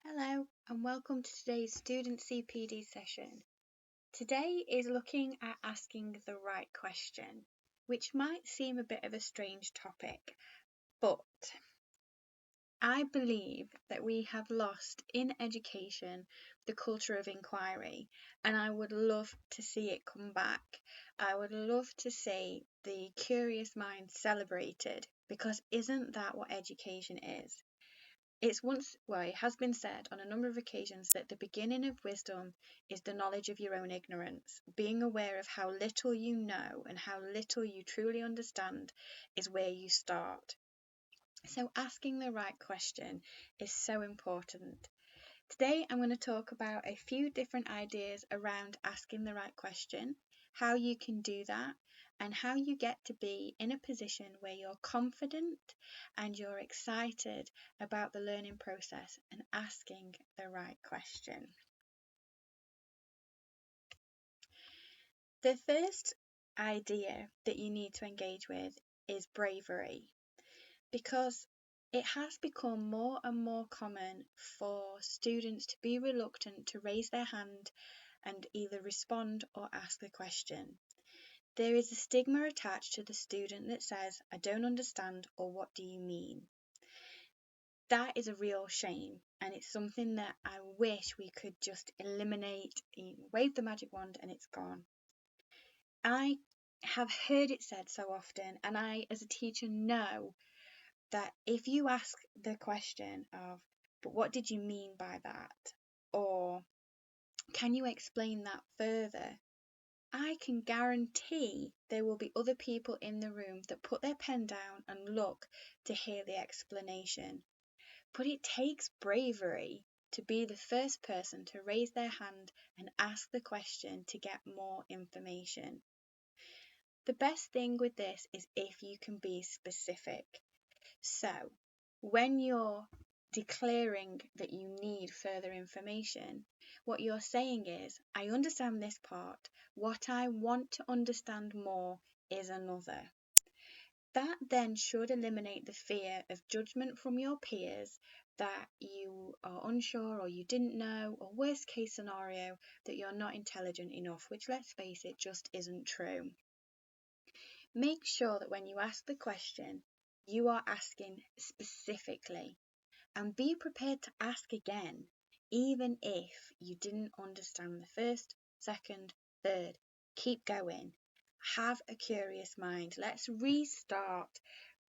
Hello and welcome to today's Student CPD session. Today is looking at asking the right question, which might seem a bit of a strange topic, but I believe that we have lost in education the culture of inquiry, and I would love to see it come back. I would love to see the curious mind celebrated, because isn't that what education is? It has been said on a number of occasions that the beginning of wisdom is the knowledge of your own ignorance. Being aware of how little you know and how little you truly understand is where you start. So asking the right question is so important. Today I'm going to talk about a few different ideas around asking the right question, how you can do that, and how you get to be in a position where you're confident and you're excited about the learning process and asking the right question. The first idea that you need to engage with is bravery, because it has become more and more common for students to be reluctant to raise their hand and either respond or ask the question. There is a stigma attached to the student that says, I don't understand, or what do you mean? That is a real shame, and it's something that I wish we could just eliminate, wave the magic wand and it's gone. I have heard it said so often, and I, as a teacher, know that if you ask the question of, but what did you mean by that? Or can you explain that further? I can guarantee there will be other people in the room that put their pen down and look to hear the explanation. But it takes bravery to be the first person to raise their hand and ask the question to get more information. The best thing with this is if you can be specific. So, when you're declaring that you need further information, what you're saying is, I understand this part. What I want to understand more is another. That then should eliminate the fear of judgment from your peers that you are unsure or you didn't know, or worst case scenario, that you're not intelligent enough, which, let's face it, just isn't true. Make sure that when you ask the question, you are asking specifically, and be prepared to ask again, even if you didn't understand the first, second, third. Keep going. Have a curious mind. Let's restart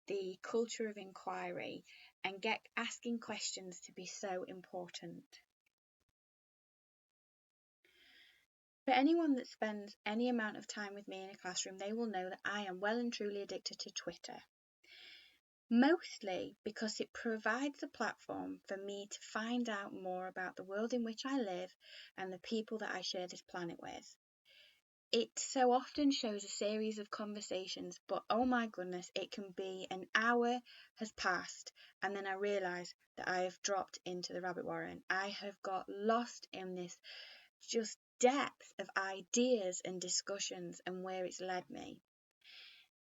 the culture of inquiry and get asking questions to be so important. For anyone that spends any amount of time with me in a classroom, they will know that I am well and truly addicted to Twitter. Mostly because it provides a platform for me to find out more about the world in which I live and the people that I share this planet with. It so often shows a series of conversations, but oh my goodness, it can be an hour has passed and then I realise that I have dropped into the rabbit warren. I have got lost in this just depth of ideas and discussions and where it's led me.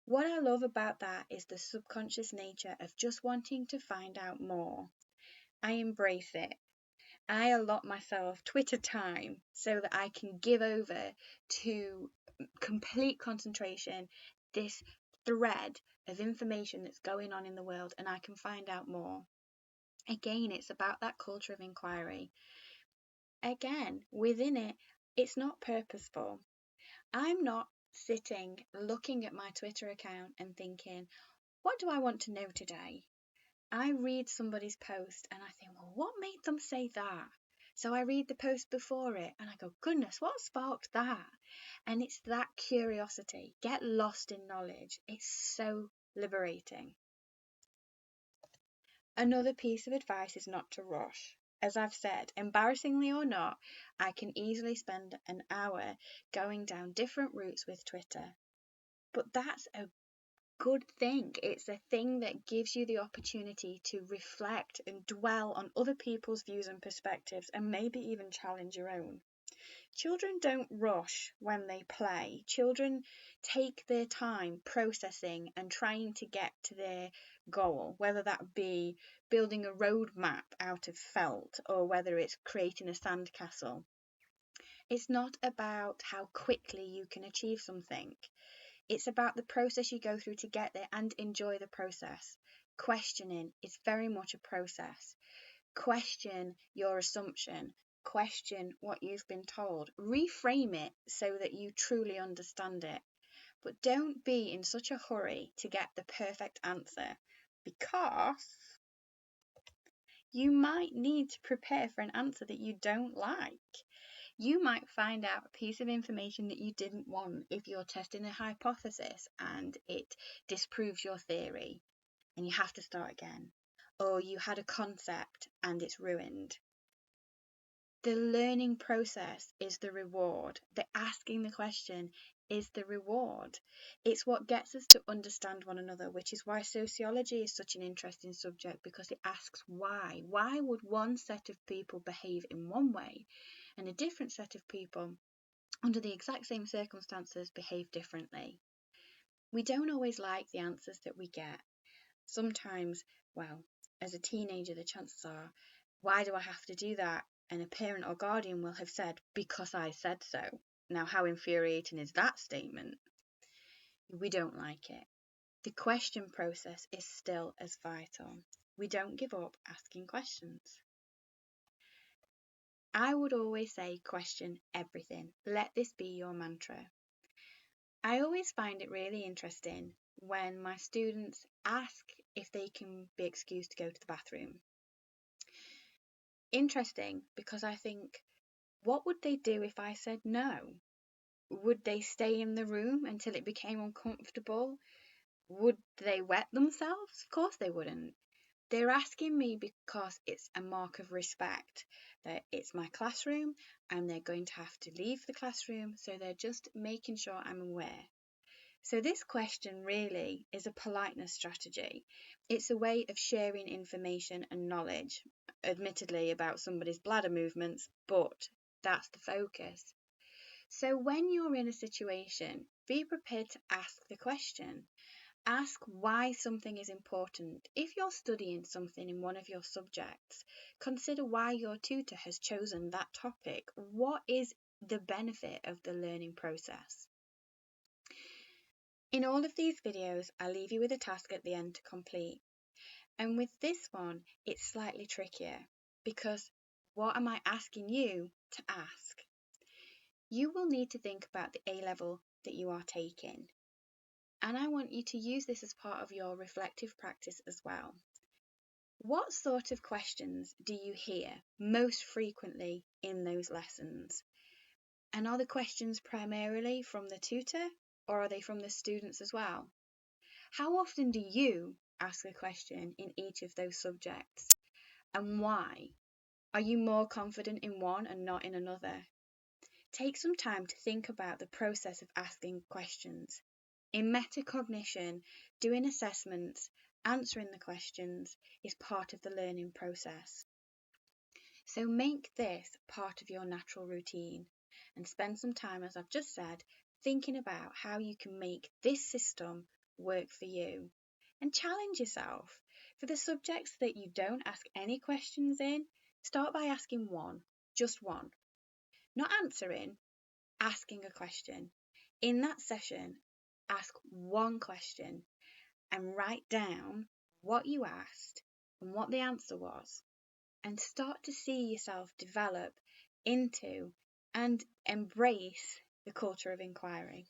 What I love about that is the subconscious nature of just wanting to find out more. I embrace it. I allot myself Twitter time so that I can give over to complete concentration, this thread of information that's going on in the world, and I can find out more. Again, it's about that culture of inquiry. Again, within it, it's not purposeful. I'm not sitting looking at my Twitter account and thinking, what do I want to know today? I read somebody's post and I think, well, what made them say that? So I read the post before it and I go, goodness, what sparked that? And it's that curiosity. Get lost in knowledge. It's so liberating. Another piece of advice is not to rush. As I've said, embarrassingly or not, I can easily spend an hour going down different routes with Twitter. But that's a good thing. It's a thing that gives you the opportunity to reflect and dwell on other people's views and perspectives and maybe even challenge your own. Children don't rush when they play. Children take their time processing and trying to get to their goal, whether that be building a road map out of felt or whether it's creating a sandcastle. It's not about how quickly you can achieve something. It's about the process you go through to get there, and enjoy the process. Questioning is very much a process. Question your assumption. Question what you've been told. Reframe it so that you truly understand it. But don't be in such a hurry to get the perfect answer, because you might need to prepare for an answer that you don't like. You might find out a piece of information that you didn't want if you're testing a hypothesis and it disproves your theory and you have to start again. Or you had a concept and it's ruined. The learning process is the reward. The asking the question is the reward. It's what gets us to understand one another, which is why sociology is such an interesting subject, because it asks why. Why would one set of people behave in one way and a different set of people under the exact same circumstances behave differently? We don't always like the answers that we get. Sometimes, well, as a teenager, the chances are, why do I have to do that? And a parent or guardian will have said, because I said so. Now, how infuriating is that statement? We don't like it. The question process is still as vital. We don't give up asking questions. I would always say question everything. Let this be your mantra. I always find it really interesting when my students ask if they can be excused to go to the bathroom. Interesting, because I think, what would they do if I said no? Would they stay in the room until it became uncomfortable? Would they wet themselves? Of course they wouldn't. They're asking me because it's a mark of respect, that it's my classroom and they're going to have to leave the classroom, so they're just making sure I'm aware. So this question really is a politeness strategy. It's a way of sharing information and knowledge, admittedly about somebody's bladder movements, but that's the focus. So when you're in a situation, be prepared to ask the question. Ask why something is important. If you're studying something in one of your subjects, consider why your tutor has chosen that topic. What is the benefit of the learning process? In all of these videos, I leave you with a task at the end to complete. And with this one, it's slightly trickier, because what am I asking you to ask? You will need to think about the A-level that you are taking. And I want you to use this as part of your reflective practice as well. What sort of questions do you hear most frequently in those lessons? And are the questions primarily from the tutor, or are they from the students as well? How often do you ask a question in each of those subjects, and why? Are you more confident in one and not in another? Take some time to think about the process of asking questions. In metacognition, doing assessments, answering the questions is part of the learning process. So make this part of your natural routine and spend some time, as I've just said, thinking about how you can make this system work for you. And challenge yourself. For the subjects that you don't ask any questions in, start by asking one, just one. Not answering, asking a question. In that session, ask one question and write down what you asked and what the answer was, and start to see yourself develop into and embrace the culture of inquiry.